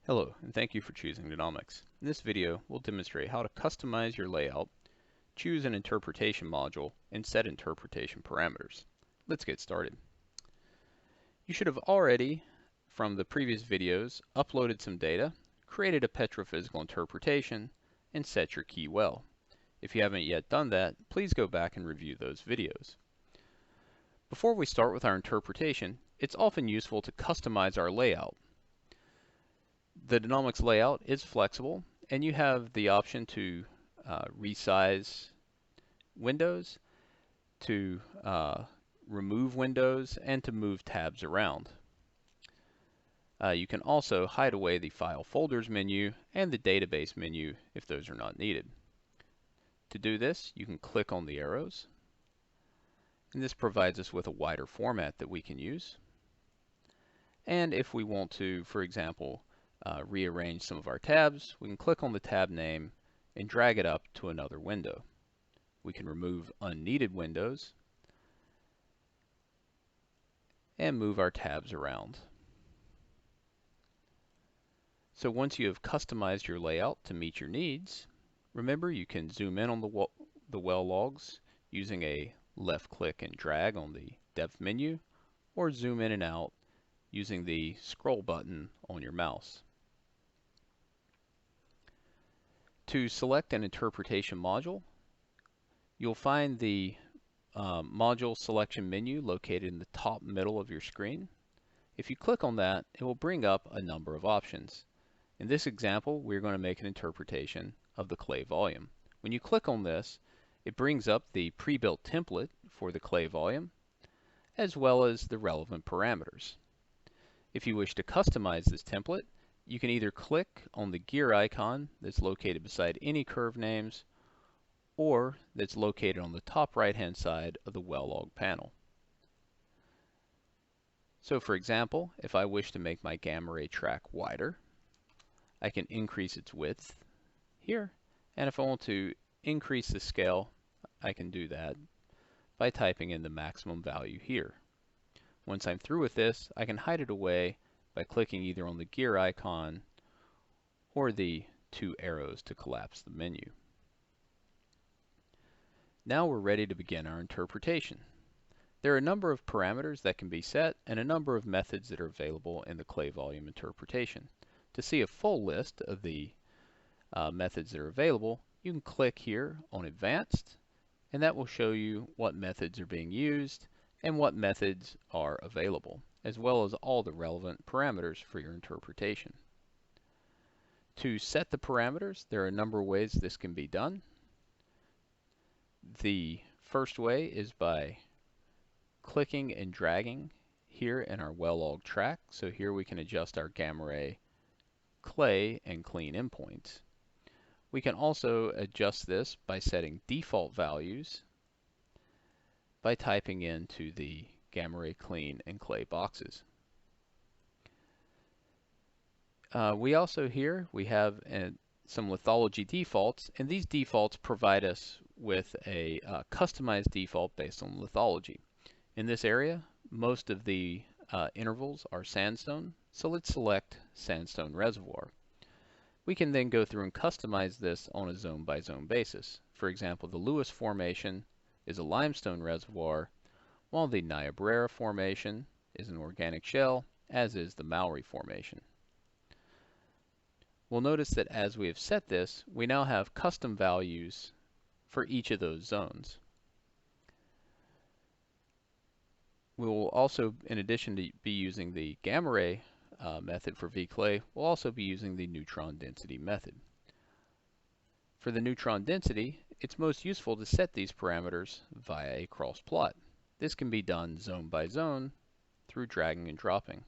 Hello, and thank you for choosing Danomics. In this video, we'll demonstrate how to customize your layout, choose an interpretation module, and set interpretation parameters. Let's get started. You should have already, from the previous videos, uploaded some data, created a petrophysical interpretation, and set your key well. If you haven't yet done that, please go back and review those videos. Before we start with our interpretation, it's often useful to customize our layout. The Danomics layout is flexible, and you have the option to resize windows, to remove windows, and to move tabs around. You can also hide away the File Folders menu and the Database menu if those are not needed. To do this, you can click on the arrows, and this provides us with a wider format that we can use. And if we want to, for example, rearrange some of our tabs, we can click on the tab name and drag it up to another window. We can remove unneeded windows and move our tabs around. So once you have customized your layout to meet your needs, remember you can zoom in on the well logs using a left click and drag on the depth menu, or zoom in and out using the scroll button on your mouse. To select an interpretation module, you'll find the module selection menu located in the top middle of your screen. If you click on that, it will bring up a number of options. In this example, we're going to make an interpretation of the clay volume. When you click on this, it brings up the pre-built template for the clay volume, as well as the relevant parameters. If you wish to customize this template, you can either click on the gear icon that's located beside any curve names, or that's located on the top right-hand side of the well log panel. So for example, if I wish to make my gamma ray track wider, I can increase its width here, and if I want to increase the scale, I can do that by typing in the maximum value here. Once I'm through with this, I can hide it away by clicking either on the gear icon or the two arrows to collapse the menu. Now we're ready to begin our interpretation. There are a number of parameters that can be set and a number of methods that are available in the clay volume interpretation. To see a full list of the methods that are available, you can click here on Advanced, and that will show you what methods are being used and what methods are available, as well as all the relevant parameters for your interpretation. To set the parameters, there are a number of ways this can be done. The first way is by clicking and dragging here in our well log track. So here we can adjust our gamma ray, clay, and clean endpoints. We can also adjust this by setting default values by typing into the gamma ray, clean, and clay boxes. We also here we have some lithology defaults, and these defaults provide us with a customized default based on lithology. In this area, most of the intervals are sandstone, so let's select sandstone reservoir. We can then go through and customize this on a zone by zone basis. For example, the Lewis Formation is a limestone reservoir, while the Niobrara Formation is an organic shell, as is the Mowry Formation. We'll notice that as we have set this, we now have custom values for each of those zones. We will also, in addition to be using the gamma ray method for Vclay, we'll also be using the neutron density method. For the neutron density, it's most useful to set these parameters via a cross plot. This can be done zone by zone through dragging and dropping.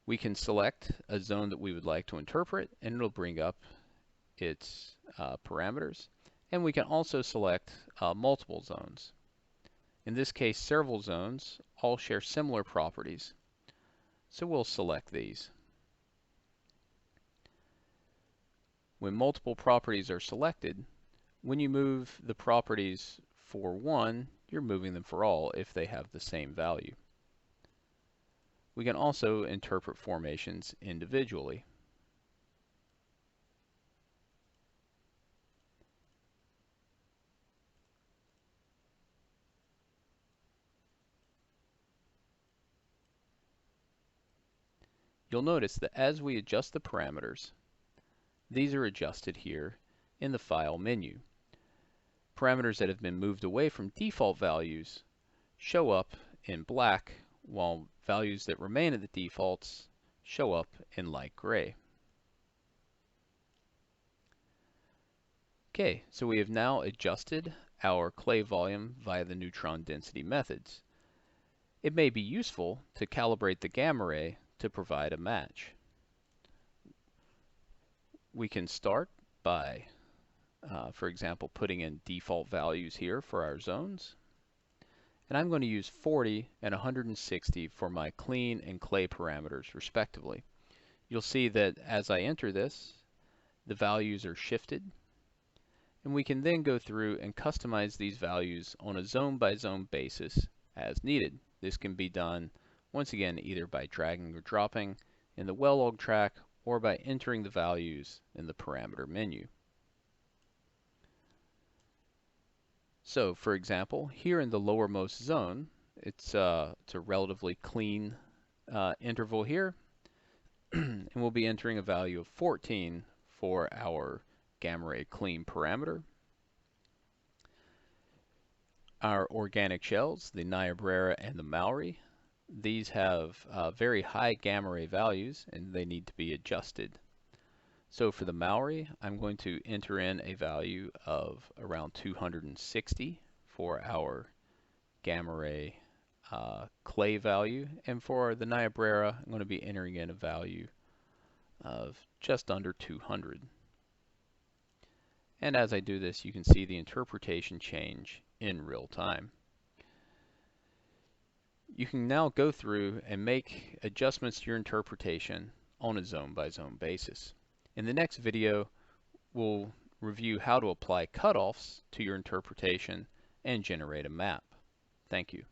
We can select a zone that we would like to interpret, and it'll bring up its parameters. And we can also select multiple zones. In this case, several zones all share similar properties, so we'll select these. When multiple properties are selected, when you move the properties for one, you're moving them for all if they have the same value. We can also interpret formations individually. You'll notice that as we adjust the parameters, these are adjusted here in the File menu. Parameters that have been moved away from default values show up in black, while values that remain at the defaults show up in light gray. Okay, so we have now adjusted our clay volume via the neutron density methods. It may be useful to calibrate the gamma ray to provide a match. We can start by, for example, putting in default values here for our zones. And I'm going to use 40 and 160 for my clean and clay parameters respectively. You'll see that as I enter this, the values are shifted, and we can then go through and customize these values on a zone by zone basis as needed. This can be done once again either by dragging or dropping in the well-log track or by entering the values in the parameter menu. So for example, here in the lowermost zone, it's a relatively clean interval here, and we'll be entering a value of 14 for our gamma ray clean parameter. Our organic shells, the Niobrara and the Maori, these have very high gamma ray values and they need to be adjusted. So for the Maori, I'm going to enter in a value of around 260 for our gamma ray clay value, and for the Niobrara, I'm going to be entering in a value of just under 200. And as I do this, you can see the interpretation change in real time. You can now go through and make adjustments to your interpretation on a zone by zone basis. In the next video, we'll review how to apply cutoffs to your interpretation and generate a map. Thank you.